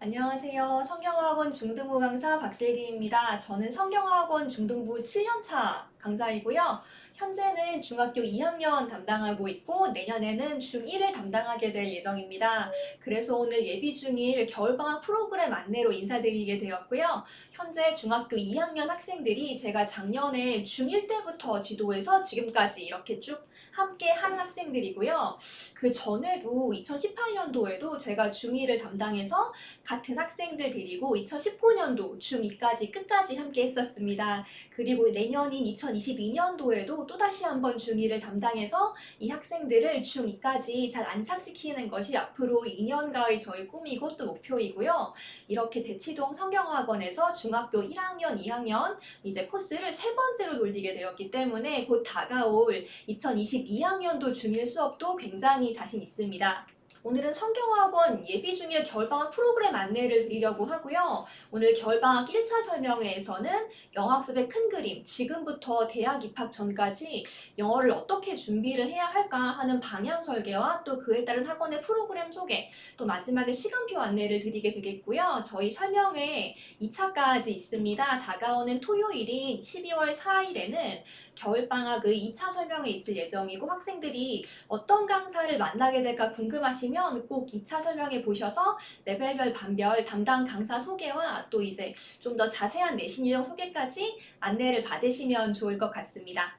안녕하세요. 성경어학원 중등부 강사 박슬기입니다. 저는 성경어학원 중등부 7년차 강사이고요. 현재는 중학교 2학년 담당하고 있고 내년에는 중1을 담당하게 될 예정입니다. 그래서 오늘 예비 중일 겨울방학 프로그램 안내로 인사드리게 되었고요. 현재 중학교 2학년 학생들이 제가 작년에 중1 때부터 지도해서 지금까지 이렇게 쭉 함께 하는 학생들이고요. 그 전에도 2018년도에도 제가 중1을 담당해서 같은 학생들 데리고 2019년도 중2까지 끝까지 함께 했었습니다. 그리고 내년인 2022년도에도 또다시 한번 중2를 담당해서 이 학생들을 중2까지 잘 안착시키는 것이 앞으로 2년가의 저희 꿈이고 또 목표이고요. 이렇게 대치동 성경학원에서 중학교 1학년, 2학년 이제 코스를 세 번째로 돌리게 되었기 때문에 곧 다가올 2022학년도 중1 수업도 굉장히 자신 있습니다. 오늘은 성경어학원 예비 중일 겨울방학 프로그램 안내를 드리려고 하고요. 오늘 겨울방학 1차 설명회에서는 영어학습의 큰 그림, 지금부터 대학 입학 전까지 영어를 어떻게 준비를 해야 할까 하는 방향 설계와 또 그에 따른 학원의 프로그램 소개, 또 마지막에 시간표 안내를 드리게 되겠고요. 저희 설명회 2차까지 있습니다. 다가오는 토요일인 12월 4일에는 겨울방학의 2차 설명회 있을 예정이고 학생들이 어떤 강사를 만나게 될까 궁금하시면 꼭 2차 설명회 보셔서 레벨별 반별 담당 강사 소개와 또 이제 좀 더 자세한 내신 유형 소개까지 안내를 받으시면 좋을 것 같습니다.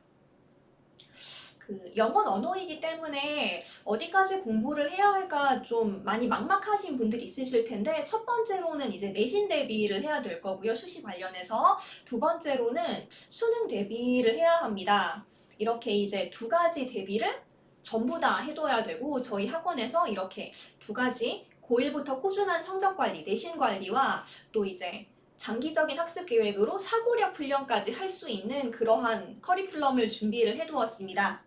영어는 언어이기 때문에 어디까지 공부를 해야 할까 좀 많이 막막하신 분들이 있으실 텐데 첫 번째로는 이제 내신 대비를 해야 될 거고요. 수시 관련해서 두 번째로는 수능 대비를 해야 합니다. 이렇게 이제 두 가지 대비를 전부 다 해둬야 되고 저희 학원에서 이렇게 두 가지 고1부터 꾸준한 성적 관리, 내신 관리와 또 이제 장기적인 학습 계획으로 사고력 훈련까지 할 수 있는 그러한 커리큘럼을 준비를 해두었습니다.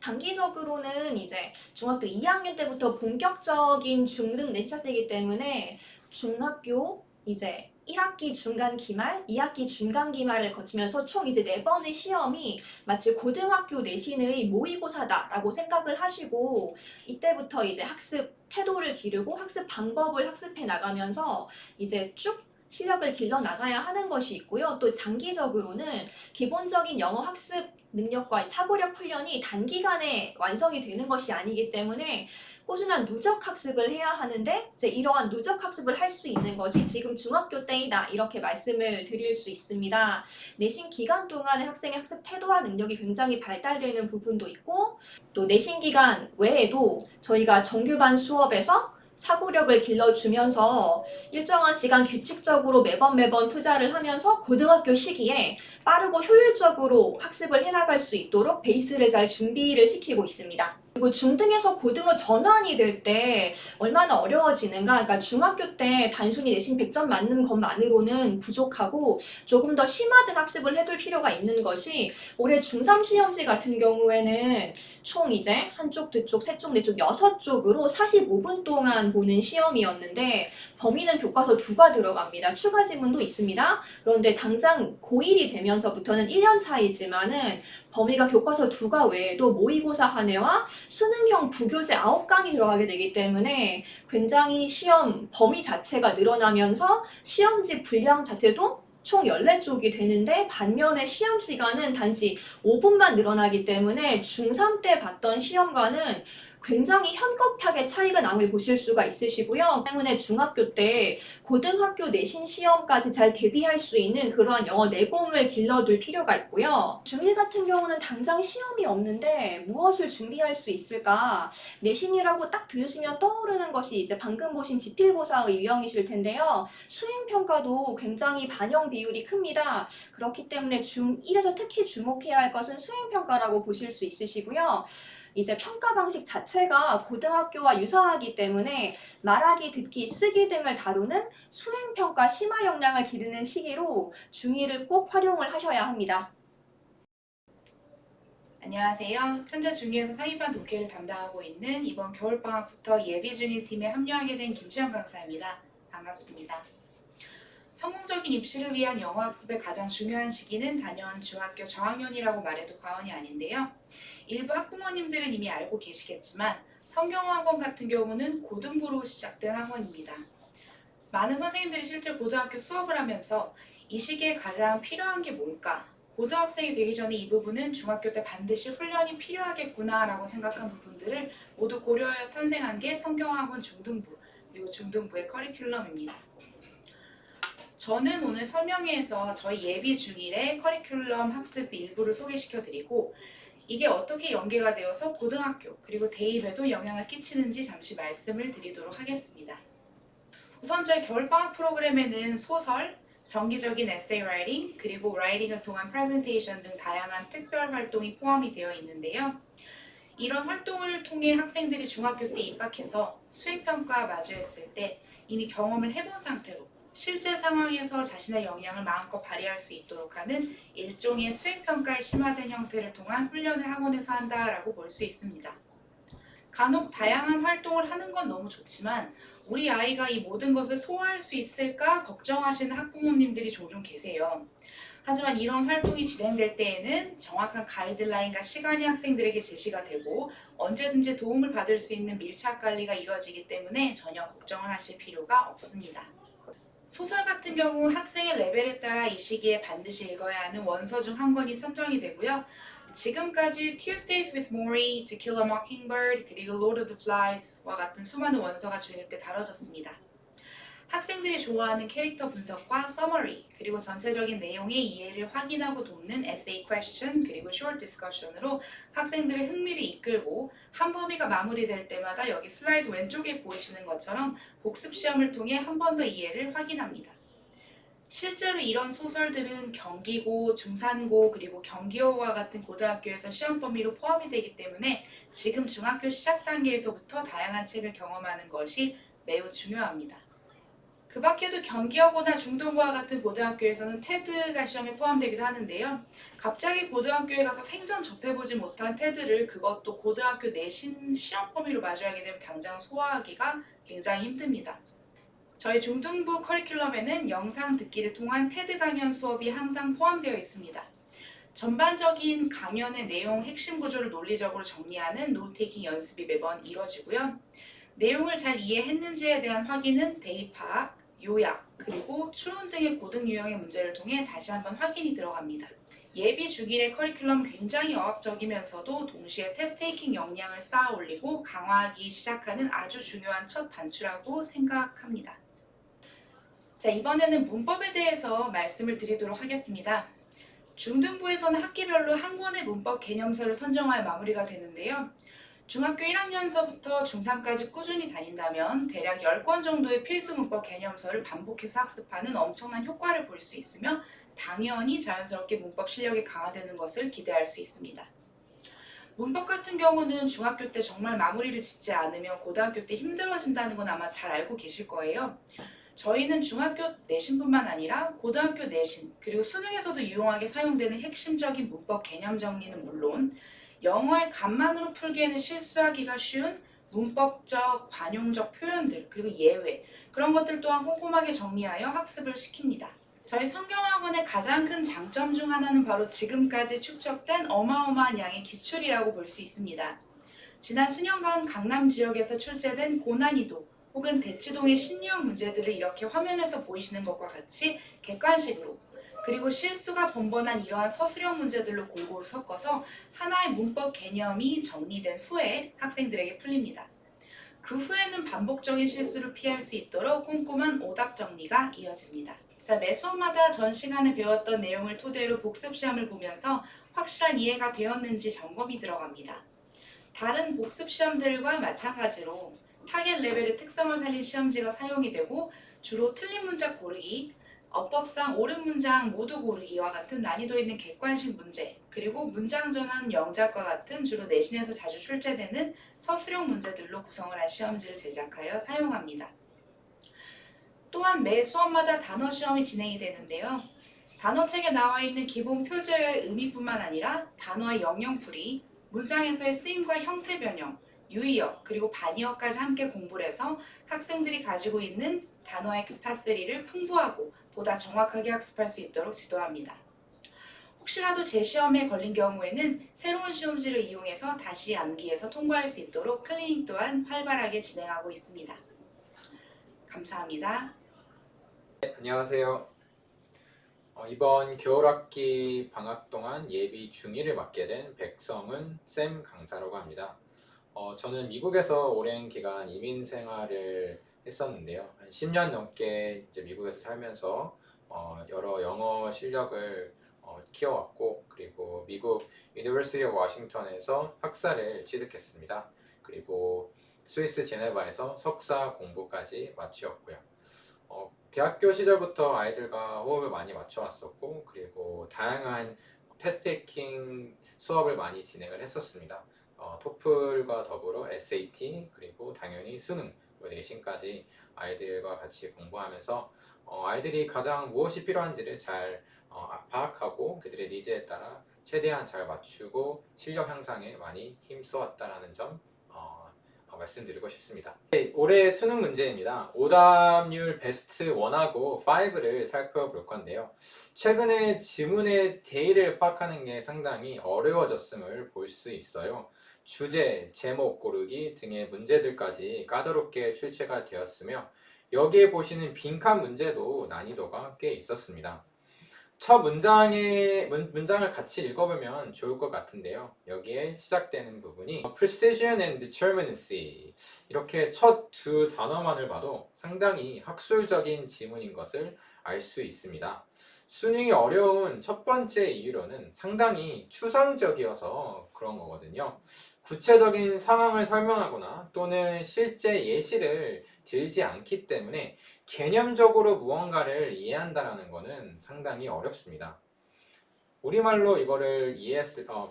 단기적으로는 이제 중학교 2학년 때부터 본격적인 중등내 시작되기 때문에 중학교 이제 1학기 중간 기말, 2학기 중간 기말을 거치면서 총 이제 4번의 시험이 마치 고등학교 내신의 모의고사다라고 생각을 하시고 이때부터 이제 학습 태도를 기르고 학습 방법을 학습해 나가면서 이제 쭉 실력을 길러 나가야 하는 것이 있고요. 또 장기적으로는 기본적인 영어 학습 능력과 사고력 훈련이 단기간에 완성이 되는 것이 아니기 때문에 꾸준한 누적 학습을 해야 하는데 이제 이러한 누적 학습을 할 수 있는 것이 지금 중학교 때이다 이렇게 말씀을 드릴 수 있습니다. 내신 기간 동안에 학생의 학습 태도와 능력이 굉장히 발달되는 부분도 있고 또 내신 기간 외에도 저희가 정규반 수업에서 사고력을 길러주면서 일정한 시간 규칙적으로 매번 투자를 하면서 고등학교 시기에 빠르고 효율적으로 학습을 해나갈 수 있도록 베이스를 잘 준비를 시키고 있습니다. 그리고 중등에서 고등으로 전환이 될 때 얼마나 어려워지는가, 그러니까 중학교 때 단순히 내신 100점 맞는 것만으로는 부족하고 조금 더 심화된 학습을 해둘 필요가 있는 것이 올해 중3 시험지 같은 경우에는 총 이제 한쪽, 두쪽, 세쪽, 네쪽, 6쪽으로 45분 동안 보는 시험이었는데 범위는 교과서 2가 들어갑니다. 추가 지문도 있습니다. 그런데 당장 고1이 되면서부터는 1년 차이지만은 범위가 교과서 2가 외에도 모의고사 한 회와 수능형 부교재 9강이 들어가게 되기 때문에 굉장히 시험 범위 자체가 늘어나면서 시험지 분량 자체도 총 14쪽이 되는데 반면에 시험 시간은 단지 5분만 늘어나기 때문에 중3 때 봤던 시험과는 굉장히 현격하게 차이가 남을 보실 수가 있으시고요. 때문에 중학교 때 고등학교 내신 시험까지 잘 대비할 수 있는 그러한 영어 내공을 길러둘 필요가 있고요. 중1 같은 경우는 당장 시험이 없는데 무엇을 준비할 수 있을까? 내신이라고 딱 들으시면 떠오르는 것이 이제 방금 보신 지필고사의 유형이실 텐데요. 수행평가도 굉장히 반영 비율이 큽니다. 그렇기 때문에 중1에서 특히 주목해야 할 것은 수행평가라고 보실 수 있으시고요. 이제 평가 방식 자체가 고등학교와 유사하기 때문에 말하기, 듣기, 쓰기 등을 다루는 수행평가 심화 역량을 기르는 시기로 중2를 꼭 활용을 하셔야 합니다. 안녕하세요. 현재 중2에서 상위반 독해를 담당하고 있는 이번 겨울방학부터 예비 중일 팀에 합류하게 된 김수영 강사입니다. 반갑습니다. 성공적인 입시를 위한 영어 학습의 가장 중요한 시기는 단연 중학교 저학년이라고 말해도 과언이 아닌데요. 일부 학부모님들은 이미 알고 계시겠지만 성경어학원 같은 경우는 고등부로 시작된 학원입니다. 많은 선생님들이 실제 고등학교 수업을 하면서 이 시기에 가장 필요한 게 뭘까? 고등학생이 되기 전에 이 부분은 중학교 때 반드시 훈련이 필요하겠구나라고 생각한 부분들을 모두 고려하여 탄생한 게 성경학원 중등부, 그리고 중등부의 커리큘럼입니다. 저는 오늘 설명회에서 저희 예비 중1의 커리큘럼 학습 일부를 소개시켜드리고 이게 어떻게 연계가 되어서 고등학교 그리고 대입에도 영향을 끼치는지 잠시 말씀을 드리도록 하겠습니다. 우선 저희 겨울방학 프로그램에는 소설, 정기적인 에세이 라이팅, 그리고 라이팅을 통한 프레젠테이션 등 다양한 특별 활동이 포함이 되어 있는데요. 이런 활동을 통해 학생들이 중학교 때 입학해서 수행평가 마주했을 때 이미 경험을 해본 상태로 실제 상황에서 자신의 역량을 마음껏 발휘할 수 있도록 하는 일종의 수행평가에 심화된 형태를 통한 훈련을 학원에서 한다라고 볼 수 있습니다. 간혹 다양한 활동을 하는 건 너무 좋지만 우리 아이가 이 모든 것을 소화할 수 있을까 걱정하시는 학부모님들이 종종 계세요. 하지만 이런 활동이 진행될 때에는 정확한 가이드라인과 시간이 학생들에게 제시가 되고 언제든지 도움을 받을 수 있는 밀착 관리가 이루어지기 때문에 전혀 걱정을 하실 필요가 없습니다. 소설 같은 경우 학생의 레벨에 따라 이 시기에 반드시 읽어야 하는 원서 중 한 권이 선정이 되고요. 지금까지 Tuesdays with Morrie, To Kill a Mockingbird, 그리고 Lord of the Flies와 같은 수많은 원서가 중1 때 다뤄졌습니다. 학생들이 좋아하는 캐릭터 분석과 서머리, 그리고 전체적인 내용의 이해를 확인하고 돕는 에세이 퀘스천, 그리고 숏 디스커션으로 학생들의 흥미를 이끌고 한 범위가 마무리될 때마다 여기 슬라이드 왼쪽에 보이시는 것처럼 복습 시험을 통해 한 번 더 이해를 확인합니다. 실제로 이런 소설들은 경기고, 중산고, 그리고 경기어와 같은 고등학교에서 시험 범위로 포함이 되기 때문에 지금 중학교 시작 단계에서부터 다양한 책을 경험하는 것이 매우 중요합니다. 그 밖에도 경기여고나 중등고와 같은 고등학교에서는 테드가 시험에 포함되기도 하는데요. 갑자기 고등학교에 가서 생전 접해보지 못한 테드를 그것도 고등학교 내신 시험 범위로 마주하게 되면 당장 소화하기가 굉장히 힘듭니다. 저희 중등부 커리큘럼에는 영상 듣기를 통한 테드 강연 수업이 항상 포함되어 있습니다. 전반적인 강연의 내용 핵심 구조를 논리적으로 정리하는 노트테이킹 연습이 매번 이뤄지고요. 내용을 잘 이해했는지에 대한 확인은 대입 파악, 요약, 그리고 추론 등의 고등 유형의 문제를 통해 다시 한번 확인이 들어갑니다. 예비 중1의 커리큘럼 굉장히 어학적이면서도 동시에 테스트테이킹 역량을 쌓아 올리고 강화하기 시작하는 아주 중요한 첫 단추라고 생각합니다. 자, 이번에는 문법에 대해서 말씀을 드리도록 하겠습니다. 중등부에서는 학기별로 한 권의 문법 개념서를 선정하여 마무리가 되는데요. 중학교 1학년서부터 중3까지 꾸준히 다닌다면 대략 10권 정도의 필수 문법 개념서를 반복해서 학습하는 엄청난 효과를 볼 수 있으며 당연히 자연스럽게 문법 실력이 강화되는 것을 기대할 수 있습니다. 문법 같은 경우는 중학교 때 정말 마무리를 짓지 않으면 고등학교 때 힘들어진다는 건 아마 잘 알고 계실 거예요. 저희는 중학교 내신뿐만 아니라 고등학교 내신, 그리고 수능에서도 유용하게 사용되는 핵심적인 문법 개념 정리는 물론 영어의 간만으로 풀기에는 실수하기가 쉬운 문법적, 관용적 표현들, 그리고 예외, 그런 것들 또한 꼼꼼하게 정리하여 학습을 시킵니다. 저희 성경학원의 가장 큰 장점 중 하나는 바로 지금까지 축적된 어마어마한 양의 기출이라고 볼 수 있습니다. 지난 수년간 강남 지역에서 출제된 고난이도 혹은 대치동의 신유형 문제들을 이렇게 화면에서 보이시는 것과 같이 객관식으로 그리고 실수가 번번한 이러한 서술형 문제들로 골고루 섞어서 하나의 문법 개념이 정리된 후에 학생들에게 풀립니다. 그 후에는 반복적인 실수를 피할 수 있도록 꼼꼼한 오답 정리가 이어집니다. 자, 매 수업마다 전 시간에 배웠던 내용을 토대로 복습 시험을 보면서 확실한 이해가 되었는지 점검이 들어갑니다. 다른 복습 시험들과 마찬가지로 타겟 레벨의 특성을 살린 시험지가 사용이 되고 주로 틀린 문장 고르기, 어법상 옳은 문장 모두 고르기와 같은 난이도 있는 객관식 문제, 그리고 문장 전환 영작과 같은 주로 내신에서 자주 출제되는 서술형 문제들로 구성을 한 시험지를 제작하여 사용합니다. 또한 매 수업마다 단어 시험이 진행이 되는데요. 단어책에 나와 있는 기본 표제의 의미뿐만 아니라 단어의 영영풀이, 문장에서의 쓰임과 형태 변형, 유의어, 그리고 반의어까지 함께 공부를 해서 학생들이 가지고 있는 단어의 캐파시티를 풍부하고 보다 정확하게 학습할 수 있도록 지도합니다. 혹시라도 재시험에 걸린 경우에는 새로운 시험지를 이용해서 다시 암기해서 통과할 수 있도록 클리닝 또한 활발하게 진행하고 있습니다. 감사합니다. 안녕하세요. 이번 겨울학기 방학 동안 예비 중1을 맡게 된 백성은 쌤 강사라고 합니다. 저는 미국에서 오랜 기간 이민 생활을 했었는데요. 한 10년 넘게 이제 미국에서 살면서 여러 영어 실력을 키워왔고, 그리고 미국 유니버시티 오브 워싱턴에서 학사를 취득했습니다. 그리고 스위스 제네바에서 석사 공부까지 마치었고요. 대학교 시절부터 아이들과 호흡을 많이 맞춰왔었고, 그리고 다양한 테스트 테이킹 수업을 많이 진행을 했었습니다. 토플과 더불어 SAT, 그리고 당연히 수능, 그리고 내신까지 아이들과 같이 공부하면서 아이들이 가장 무엇이 필요한지를 잘 파악하고 그들의 니즈에 따라 최대한 잘 맞추고 실력 향상에 많이 힘써왔다는 점 말씀드리고 싶습니다. 네, 올해 수능 문제입니다. 오답률 베스트 1하고 5를 살펴볼 건데요. 최근에 지문의 대의를 파악하는 게 상당히 어려워졌음을 볼 수 있어요. 주제, 제목 고르기 등의 문제들까지 까다롭게 출제가 되었으며, 여기에 보시는 빈칸 문제도 난이도가 꽤 있었습니다. 첫 문장을 같이 읽어보면 좋을 것 같은데요. 여기에 시작되는 부분이 precision and determinacy, 이렇게 첫 두 단어만을 봐도 상당히 학술적인 지문인 것을 알 수 있습니다. 수능이 어려운 첫 번째 이유로는 상당히 추상적이어서 그런 거거든요. 구체적인 상황을 설명하거나 또는 실제 예시를 들지 않기 때문에 개념적으로 무언가를 이해한다는 것은 상당히 어렵습니다. 우리말로 이거를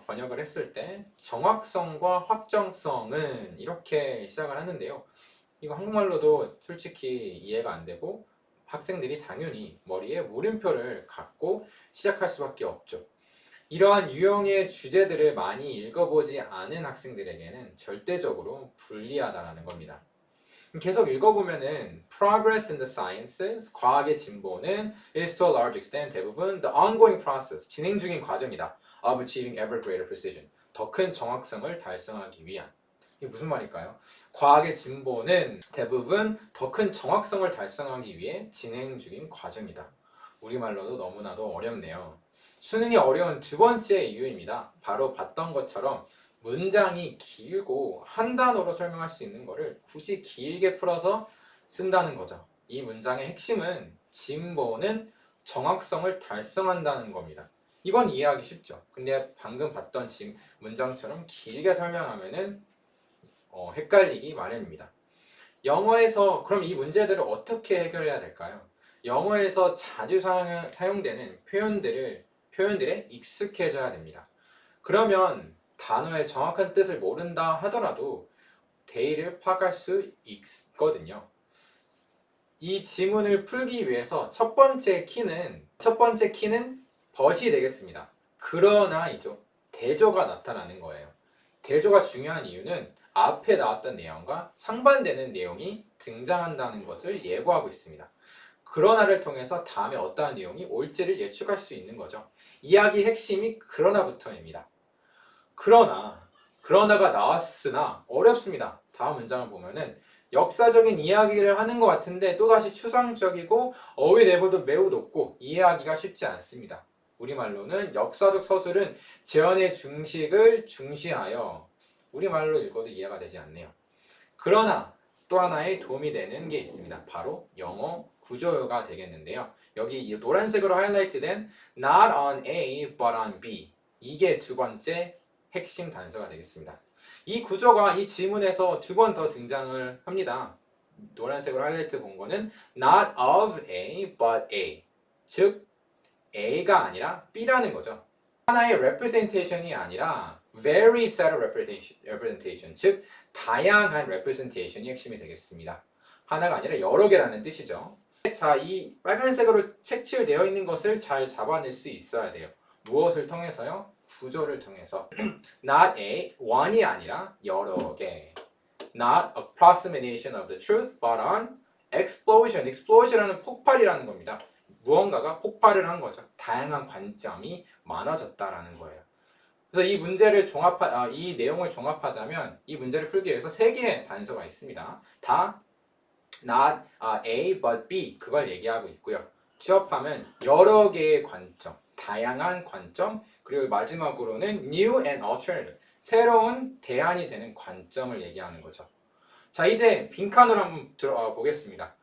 번역을 했을 때 정확성과 확정성은 이렇게 시작을 하는데요. 이거 한국말로도 솔직히 이해가 안 되고 학생들이 당연히 머리에 물음표를 갖고 시작할 수밖에 없죠. 이러한 유형의 주제들을 많이 읽어보지 않은 학생들에게는 절대적으로 불리하다는 겁니다. 계속 읽어보면은 progress in the sciences, 과학의 진보는 is to a large extent, 대부분 the ongoing process, 진행 중인 과정이다, of achieving ever greater precision, 더 큰 정확성을 달성하기 위한. 이게 무슨 말일까요? 과학의 진보는 대부분 더 큰 정확성을 달성하기 위해 진행 중인 과정이다. 우리말로도 너무나도 어렵네요. 수능이 어려운 두 번째 이유입니다. 바로 봤던 것처럼 문장이 길고 한 단어로 설명할 수 있는 거를 굳이 길게 풀어서 쓴다는 거죠. 이 문장의 핵심은 진보는 정확성을 달성한다는 겁니다. 이건 이해하기 쉽죠. 근데 방금 봤던 문장처럼 길게 설명하면은 헷갈리기 마련입니다. 영어에서 그럼 이 문제들을 어떻게 해결해야 될까요? 영어에서 자주 사용되는 표현들에 익숙해져야 됩니다. 그러면 단어의 정확한 뜻을 모른다 하더라도 대의를 파악할 수 있거든요. 이 지문을 풀기 위해서 첫 번째 키는 but이 되겠습니다. 그러나이죠. 대조가 나타나는 거예요. 대조가 중요한 이유는 앞에 나왔던 내용과 상반되는 내용이 등장한다는 것을 예고하고 있습니다. 그러나를 통해서 다음에 어떠한 내용이 올지를 예측할 수 있는 거죠. 이야기 핵심이 그러나부터입니다. 그러나가 나왔으나 어렵습니다. 다음 문장을 보면은 역사적인 이야기를 하는 것 같은데 또다시 추상적이고 어휘 레벨도 매우 높고 이해하기가 쉽지 않습니다. 우리말로는 역사적 서술은 재현의 중식을 중시하여, 우리말로 읽어도 이해가 되지 않네요. 그러나 또 하나의 도움이 되는 게 있습니다. 바로 영어 구조가 되겠는데요. 여기 이 노란색으로 하이라이트된 not on A but on B, 이게 두 번째 핵심 단서가 되겠습니다. 이 구조가 이 지문에서 두 번 더 등장을 합니다. 노란색으로 하이라이트 본 거는 not of A but A, 즉 A가 아니라 B라는 거죠. 하나의 representation이 아니라 various set of representation, 즉 다양한 representation이 핵심이 되겠습니다. 하나가 아니라 여러 개라는 뜻이죠. 자, 이 빨간색으로 색칠되어 있는 것을 잘 잡아낼 수 있어야 돼요. 무엇을 통해서요? 구조를 통해서. Not a, one이 아니라 여러 개. Not approximation of the truth, but on explosion. explosion이라는 폭발이라는 겁니다. 무언가가 폭발을 한 거죠. 다양한 관점이 많아졌다라는 거예요. 그래서 이 내용을 종합하자면 이 문제를 풀기 위해서 세 개의 단서가 있습니다. 다 not A but B 그걸 얘기하고 있고요. 취업하면 여러 개의 관점, 다양한 관점, 그리고 마지막으로는 new and alternative 새로운 대안이 되는 관점을 얘기하는 거죠. 자, 이제 빈칸으로 한번 들어가 보겠습니다.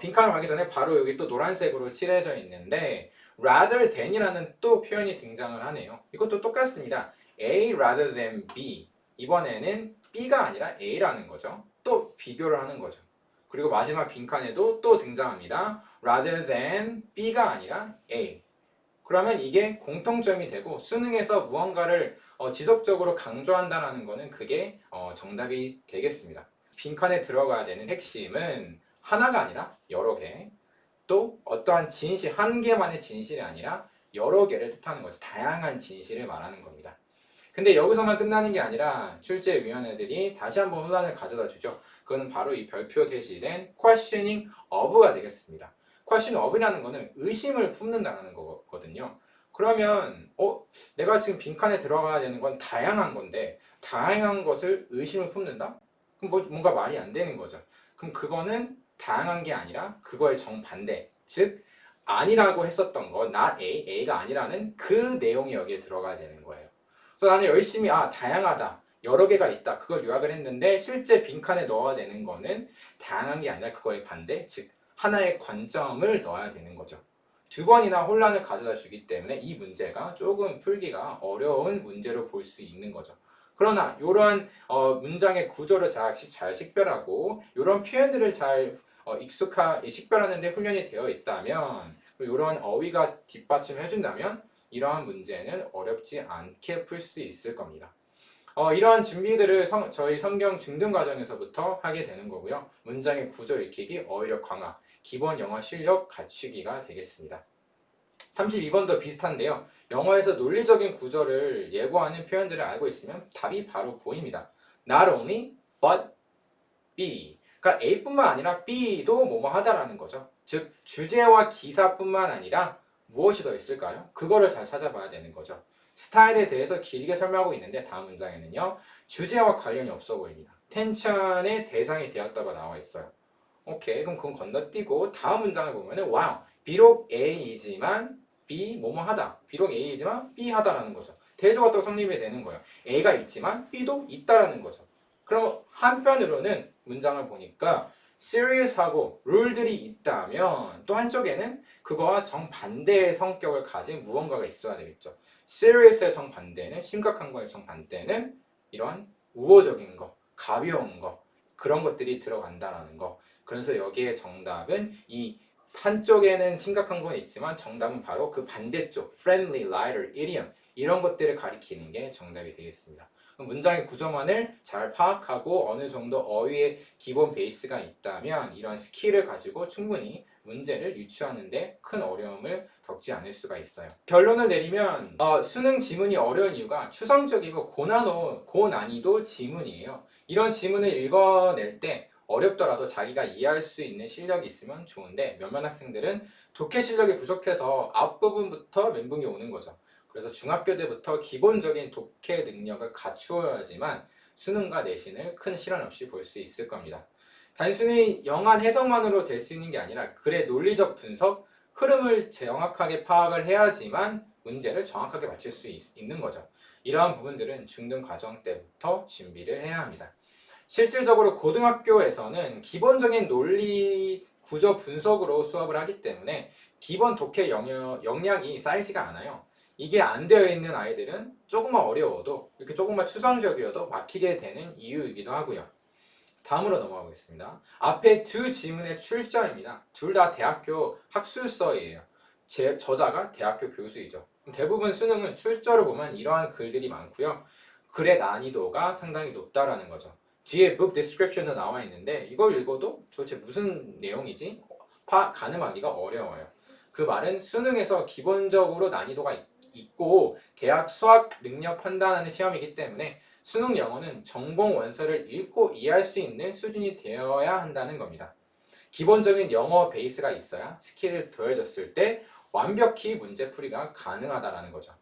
빈칸으로 가기 전에 바로 여기 또 노란색으로 칠해져 있는데 rather than이라는 또 표현이 등장을 하네요. 이것도 똑같습니다. A rather than B. 이번에는 B가 아니라 A라는 거죠. 또 비교를 하는 거죠. 그리고 마지막 빈칸에도 또 등장합니다. rather than B가 아니라 A. 그러면 이게 공통점이 되고 수능에서 무언가를 지속적으로 강조한다는 거는 그게 정답이 되겠습니다. 빈칸에 들어가야 되는 핵심은 하나가 아니라 여러 개, 또 어떠한 진실, 한 개만의 진실이 아니라 여러 개를 뜻하는 거죠. 다양한 진실을 말하는 겁니다. 근데 여기서만 끝나는 게 아니라 출제위원회들이 다시 한번 혼란을 가져다 주죠. 그거는 바로 이 별표 대신에 questioning of가 되겠습니다. question of이라는 거는 의심을 품는다는 거거든요. 그러면 내가 지금 빈칸에 들어가야 되는 건 다양한 건데 다양한 것을 의심을 품는다? 그럼 뭔가 말이 안 되는 거죠. 그럼 그거는 다양한 게 아니라 그거의 정반대, 즉 아니라고 했었던 거 not A, A가 아니라는 그 내용이 여기에 들어가야 되는 거예요. 그래서 나는 열심히 다양하다, 여러 개가 있다 그걸 요약을 했는데 실제 빈칸에 넣어야 되는 거는 다양한 게 아니라 그거의 반대, 즉 하나의 관점을 넣어야 되는 거죠. 두 번이나 혼란을 가져다 주기 때문에 이 문제가 조금 풀기가 어려운 문제로 볼 수 있는 거죠. 그러나 이러한 문장의 구조를 잘 식별하고 이런 표현들을 잘 식별하는 데 훈련이 되어 있다면 그리고 이러한 어휘가 뒷받침해 준다면 이러한 문제는 어렵지 않게 풀 수 있을 겁니다. 이러한 준비들을 저희 성경 중등 과정에서부터 하게 되는 거고요. 문장의 구조 익히기, 어휘력 강화, 기본 영어 실력 갖추기가 되겠습니다. 32번도 비슷한데요. 영어에서 논리적인 구조를 예고하는 표현들을 알고 있으면 답이 바로 보입니다. Not only, but B. 그러니까 A뿐만 아니라 B도 뭐뭐 하다라는 거죠. 즉 주제와 기사뿐만 아니라 무엇이 더 있을까요? 그거를 잘 찾아봐야 되는 거죠. 스타일에 대해서 길게 설명하고 있는데 다음 문장에는요. 주제와 관련이 없어 보입니다. 텐션의 대상이 되었다고 나와 있어요. 오케이, 그럼 그건 건너뛰고 다음 문장을 보면은 wow, 비록 A이지만 B 뭐뭐 하다. 비록 A이지만 B 하다라는 거죠. 대조가 또 성립이 되는 거예요. A가 있지만 B도 있다라는 거죠. 그럼 한편으로는 문장을 보니까 serious하고 룰들이 있다면 또 한쪽에는 그거와 정반대의 성격을 가진 무언가가 있어야 되겠죠. serious의 정반대는 심각한 거의 정반대는 이런 우호적인 거, 가벼운 거 그런 것들이 들어간다라는 거. 그래서 여기에 정답은 이 한쪽에는 심각한 건 있지만 정답은 바로 그 반대쪽 friendly, lighter, idiom 이런 것들을 가리키는 게 정답이 되겠습니다. 문장의 구조만을 잘 파악하고 어느 정도 어휘의 기본 베이스가 있다면 이런 스킬을 가지고 충분히 문제를 유추하는 데 큰 어려움을 겪지 않을 수가 있어요. 결론을 내리면 수능 지문이 어려운 이유가 추상적이고 고난이도 지문이에요. 이런 지문을 읽어낼 때 어렵더라도 자기가 이해할 수 있는 실력이 있으면 좋은데 몇몇 학생들은 독해 실력이 부족해서 앞부분부터 멘붕이 오는 거죠. 그래서 중학교 때부터 기본적인 독해 능력을 갖추어야지만 수능과 내신을 큰 시련 없이 볼 수 있을 겁니다. 단순히 영한 해석만으로 될 수 있는 게 아니라 글의 논리적 분석, 흐름을 정확하게 파악을 해야지만 문제를 정확하게 맞출 수 있는 거죠. 이러한 부분들은 중등 과정 때부터 준비를 해야 합니다. 실질적으로 고등학교에서는 기본적인 논리 구조 분석으로 수업을 하기 때문에 기본 독해 역량이 쌓이지가 않아요. 이게 안 되어 있는 아이들은 조금만 어려워도 이렇게 조금만 추상적이어도 막히게 되는 이유이기도 하고요. 다음으로 넘어가겠습니다. 앞에 두 지문의 출처입니다. 둘 다 대학교 학술서예요. 저자가 대학교 교수이죠. 대부분 수능은 출처를 보면 이러한 글들이 많고요. 글의 난이도가 상당히 높다라는 거죠. 뒤에 book description도 나와 있는데 이걸 읽어도 도대체 무슨 내용이지? 가늠하기가 어려워요. 그 말은 수능에서 기본적으로 난이도가 있고 대학 수학 능력 판단하는 시험이기 때문에 수능 영어는 전공 원서를 읽고 이해할 수 있는 수준이 되어야 한다는 겁니다. 기본적인 영어 베이스가 있어야 스킬을 더해졌을 때 완벽히 문제풀이가 가능하다는 거죠.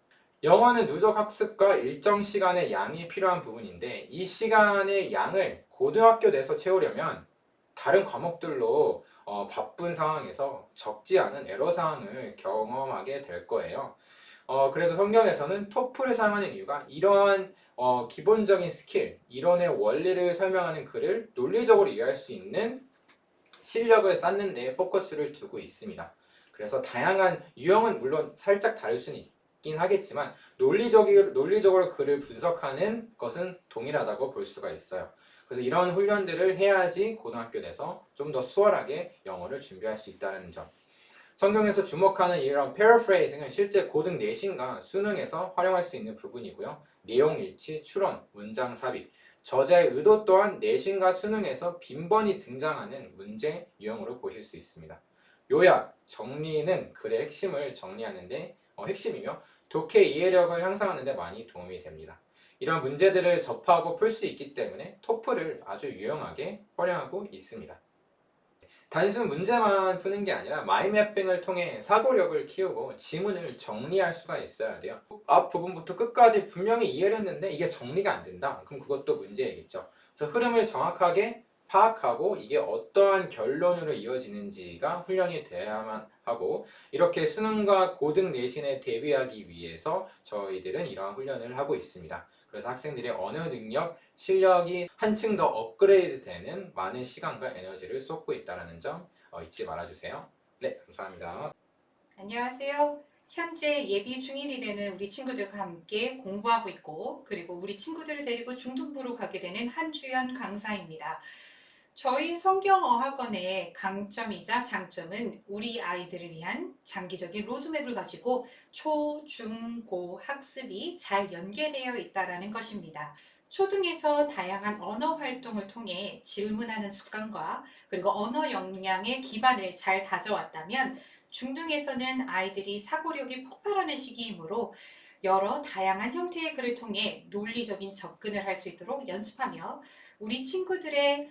영어는 누적 학습과 일정 시간의 양이 필요한 부분인데 이 시간의 양을 고등학교 내에서 채우려면 다른 과목들로 바쁜 상황에서 적지 않은 애로 사항을 경험하게 될 거예요. 그래서 성경에서는 토플을 사용하는 이유가 이러한 기본적인 스킬, 이론의 원리를 설명하는 글을 논리적으로 이해할 수 있는 실력을 쌓는 데 포커스를 두고 있습니다. 그래서 다양한 유형은 물론 살짝 다를 수는 있긴 하겠지만 논리적으로 글을 분석하는 것은 동일하다고 볼 수가 있어요. 그래서 이런 훈련들을 해야지 고등학교 돼서 좀 더 수월하게 영어를 준비할 수 있다는 점. 성경에서 주목하는 이런 paraphrasing은 실제 고등 내신과 수능에서 활용할 수 있는 부분이고요. 내용 일치, 추론, 문장 삽입, 저자의 의도 또한 내신과 수능에서 빈번히 등장하는 문제 유형으로 보실 수 있습니다. 요약, 정리는 글의 핵심을 정리하는데 핵심이며 독해 이해력을 향상하는 데 많이 도움이 됩니다. 이런 문제들을 접하고 풀 수 있기 때문에 토플을 아주 유용하게 활용하고 있습니다. 단순 문제만 푸는 게 아니라 마인드맵핑을 통해 사고력을 키우고 지문을 정리할 수가 있어야 돼요. 앞 부분부터 끝까지 분명히 이해를 했는데 이게 정리가 안 된다. 그럼 그것도 문제이겠죠. 그래서 흐름을 정확하게 파악하고 이게 어떠한 결론으로 이어지는지가 훈련이 돼야만 하고, 이렇게 수능과 고등 내신에 대비하기 위해서 저희들은 이러한 훈련을 하고 있습니다. 그래서 학생들의 언어 능력, 실력이 한층 더 업그레이드 되는 많은 시간과 에너지를 쏟고 있다는 점 잊지 말아주세요. 네, 감사합니다. 안녕하세요. 현재 예비 중1이 되는 우리 친구들과 함께 공부하고 있고, 그리고 우리 친구들을 데리고 중등부로 가게 되는 한주연 강사입니다. 저희 성경어학원의 강점이자 장점은 우리 아이들을 위한 장기적인 로드맵을 가지고 초, 중, 고 학습이 잘 연계되어 있다는 것입니다. 초등에서 다양한 언어 활동을 통해 질문하는 습관과 그리고 언어 역량의 기반을 잘 다져왔다면, 중등에서는 아이들이 사고력이 폭발하는 시기이므로 여러 다양한 형태의 글을 통해 논리적인 접근을 할 수 있도록 연습하며 우리 친구들의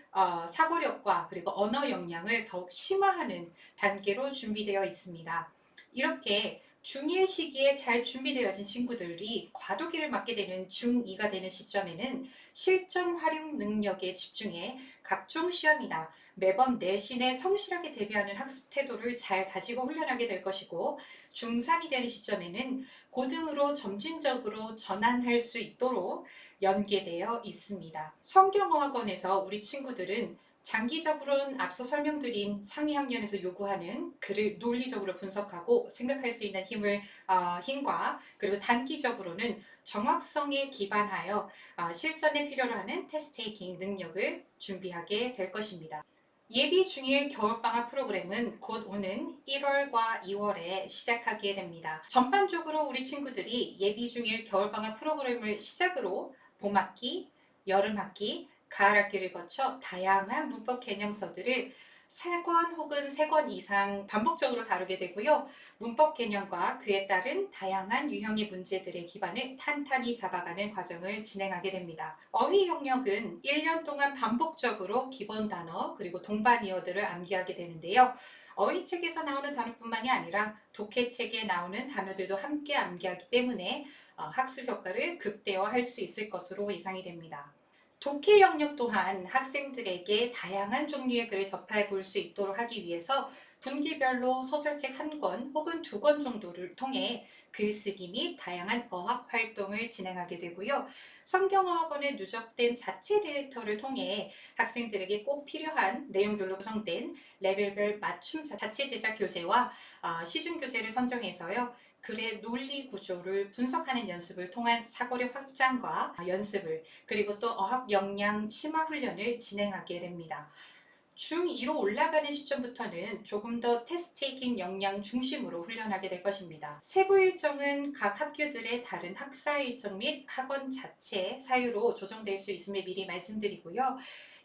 사고력과 그리고 언어 역량을 더욱 심화하는 단계로 준비되어 있습니다. 이렇게 중1 시기에 잘 준비되어진 친구들이 과도기를 맞게 되는 중2가 되는 시점에는 실전 활용 능력에 집중해 각종 시험이나 매번 내신에 성실하게 대비하는 학습 태도를 잘 다지고 훈련하게 될 것이고, 중3이 되는 시점에는 고등으로 점진적으로 전환할 수 있도록 연계되어 있습니다. 성경어학원에서 우리 친구들은 장기적으로는 앞서 설명드린 상위 학년에서 요구하는 글을 논리적으로 분석하고 생각할 수 있는 힘과, 그리고 단기적으로는 정확성에 기반하여 실전에 필요로 하는 테스트 테이킹 능력을 준비하게 될 것입니다. 예비 중1 겨울방학 프로그램은 곧 오는 1월과 2월에 시작하게 됩니다. 전반적으로 우리 친구들이 예비 중1 겨울방학 프로그램을 시작으로 봄학기, 여름학기, 가을학기를 거쳐 다양한 문법 개념서들을 3권 혹은 3권 이상 반복적으로 다루게 되고요. 문법 개념과 그에 따른 다양한 유형의 문제들의 기반을 탄탄히 잡아가는 과정을 진행하게 됩니다. 어휘 영역은 1년 동안 반복적으로 기본 단어 그리고 동반 이어들을 암기하게 되는데요. 어휘책에서 나오는 단어뿐만이 아니라 독해책에 나오는 단어들도 함께 암기하기 때문에 학습 효과를 극대화할 수 있을 것으로 예상이 됩니다. 독해 영역 또한 학생들에게 다양한 종류의 글을 접해 볼 수 있도록 하기 위해서 분기별로 소설책 1권 혹은 2권 정도를 통해 글쓰기 및 다양한 어학 활동을 진행하게 되고요. 성경어학원에 누적된 자체 데이터를 통해 학생들에게 꼭 필요한 내용들로 구성된 레벨별 맞춤 자체 제작 교재와 시중 교재를 선정해서요. 글의 논리 구조를 분석하는 연습을 통한 사고력 확장과 연습을, 그리고 또 어학 역량 심화 훈련을 진행하게 됩니다. 중2로 올라가는 시점부터는 조금 더 테스트 테이킹 역량 중심으로 훈련하게 될 것입니다. 세부 일정은 각 학교들의 다른 학사 일정 및 학원 자체 사유로 조정될 수 있음을 미리 말씀드리고요.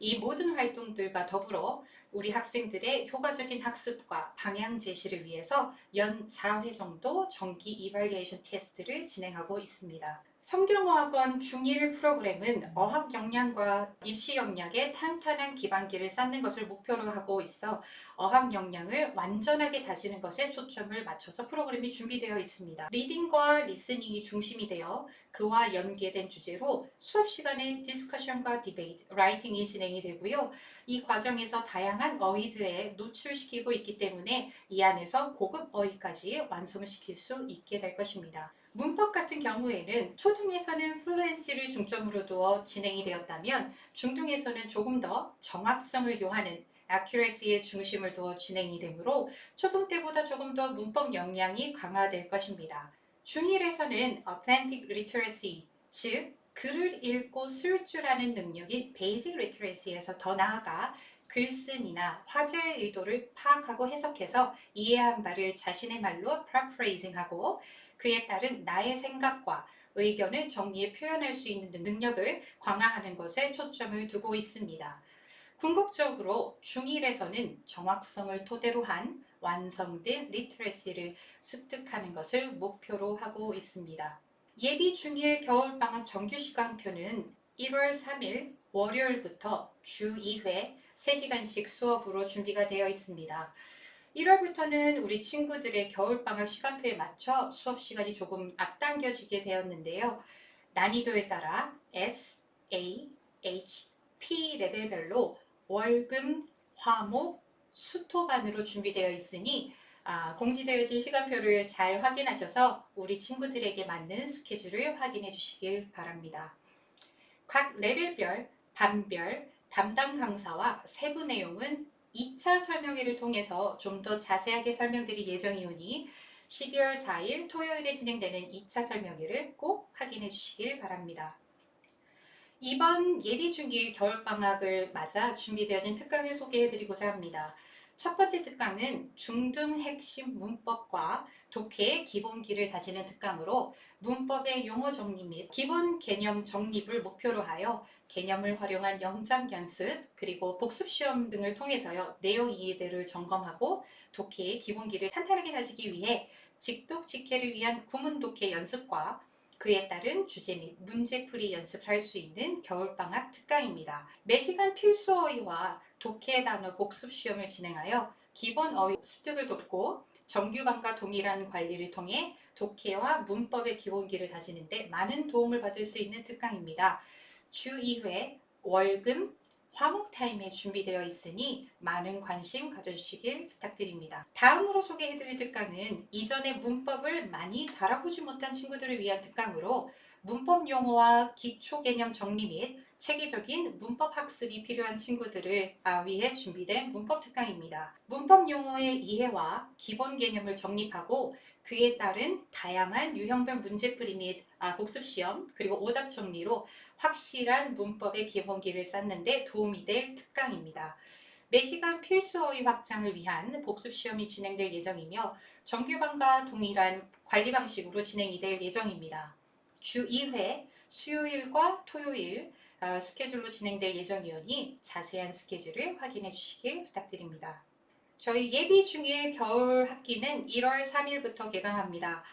이 모든 활동들과 더불어 우리 학생들의 효과적인 학습과 방향 제시를 위해서 연 4회 정도 정기 이발리에이션 테스트를 진행하고 있습니다. 성경어학원 중1 프로그램은 어학 역량과 입시 역량의 탄탄한 기반기를 쌓는 것을 목표로 하고 있어 어학 역량을 완전하게 다지는 것에 초점을 맞춰서 프로그램이 준비되어 있습니다. 리딩과 리스닝이 중심이 되어 그와 연계된 주제로 수업 시간에 디스커션과 디베이트, 라이팅이 진행이 되고요. 이 과정에서 다양한 어휘들에 노출시키고 있기 때문에 이 안에서 고급 어휘까지 완성시킬 수 있게 될 것입니다. 문법 같은 경우에는 초등에서는 플루엔시를 중점으로 두어 진행이 되었다면 중등에서는 조금 더 정확성을 요하는 accuracy에 중심을 두어 진행이 되므로 초등 때보다 조금 더 문법 역량이 강화될 것입니다. 중1에서는 authentic literacy, 즉 글을 읽고 쓸 줄 아는 능력인 basic literacy에서 더 나아가 글쓴이나 화제의 의도를 파악하고 해석해서 이해한 바를 자신의 말로 paraphrasing하고 그에 따른 나의 생각과 의견을 정리해 표현할 수 있는 능력을 강화하는 것에 초점을 두고 있습니다. 궁극적으로 중1에서는 정확성을 토대로 한 완성된 리터러시를 습득하는 것을 목표로 하고 있습니다. 예비 중1 겨울방학 정규 시간표는 1월 3일 월요일부터 주 2회 3시간씩 수업으로 준비가 되어 있습니다. 1월부터는 우리 친구들의 겨울방학 시간표에 맞춰 수업 시간이 조금 앞당겨지게 되었는데요. 난이도에 따라 S, A, H, P 레벨별로 월금, 화목, 수토반으로 준비되어 있으니 공지되어진 시간표를 잘 확인하셔서 우리 친구들에게 맞는 스케줄을 확인해 주시길 바랍니다. 각 레벨별, 반별, 담당 강사와 세부 내용은 2차 설명회를 통해서 좀 더 자세하게 설명드릴 예정이오니 12월 4일 토요일에 진행되는 2차 설명회를 꼭 확인해 주시길 바랍니다. 이번 예비 중기 겨울방학을 맞아 준비되어진 특강을 소개해드리고자 합니다. 첫 번째 특강은 중등 핵심 문법과 독해의 기본기를 다지는 특강으로 문법의 용어 정리 및 기본 개념 정립을 목표로 하여 개념을 활용한 영작 연습 그리고 복습 시험 등을 통해서요 내용 이해도를 점검하고 독해의 기본기를 탄탄하게 다지기 위해 직독 직해를 위한 구문 독해 연습과 그에 따른 주제 및 문제풀이 연습할 수 있는 겨울방학 특강입니다. 매시간 필수 어휘와 독해 단어 복습 시험을 진행하여 기본 어휘 습득을 돕고 정규반과 동일한 관리를 통해 독해와 문법의 기본기를 다지는 데 많은 도움을 받을 수 있는 특강입니다. 주 2회 월금 화목 타임에 준비되어 있으니 많은 관심 가져주시길 부탁드립니다. 다음으로 소개해드릴 특강은 이전에 문법을 많이 다뤄보지 못한 친구들을 위한 특강으로 문법 용어와 기초 개념 정리 및 체계적인 문법 학습이 필요한 친구들을 위해 준비된 문법 특강입니다. 문법 용어의 이해와 기본 개념을 정립하고 그에 따른 다양한 유형별 문제풀이 및 복습 시험 그리고 오답 정리로 확실한 문법의 기본기를 쌓는 데 도움이 될 특강입니다. 매시간 필수 어휘 확장을 위한 복습 시험이 진행될 예정이며 정규반과 동일한 관리 방식으로 진행이 될 예정입니다. 주 2회 수요일과 토요일 스케줄로 진행될 예정이오니 자세한 스케줄을 확인해 주시길 부탁드립니다. 저희 예비 중일 겨울 학기는 1월 3일부터 개강합니다.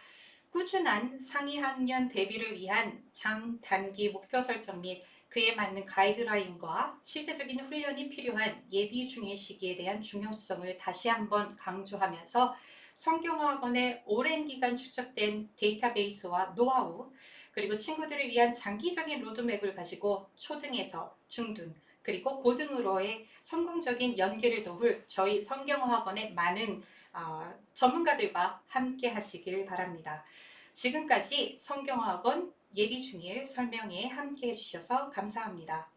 꾸준한 상위 학년 대비를 위한 장, 단기 목표 설정 및 그에 맞는 가이드라인과 실제적인 훈련이 필요한 예비 중일 시기에 대한 중요성을 다시 한번 강조하면서 성경어학원의 오랜 기간 축적된 데이터베이스와 노하우 그리고 친구들을 위한 장기적인 로드맵을 가지고 초등에서 중등 그리고 고등으로의 성공적인 연계를 도울 저희 성경어학원의 많은 전문가들과 함께 하시길 바랍니다. 지금까지 성경어학원 예비 중일 설명회에 함께 해주셔서 감사합니다.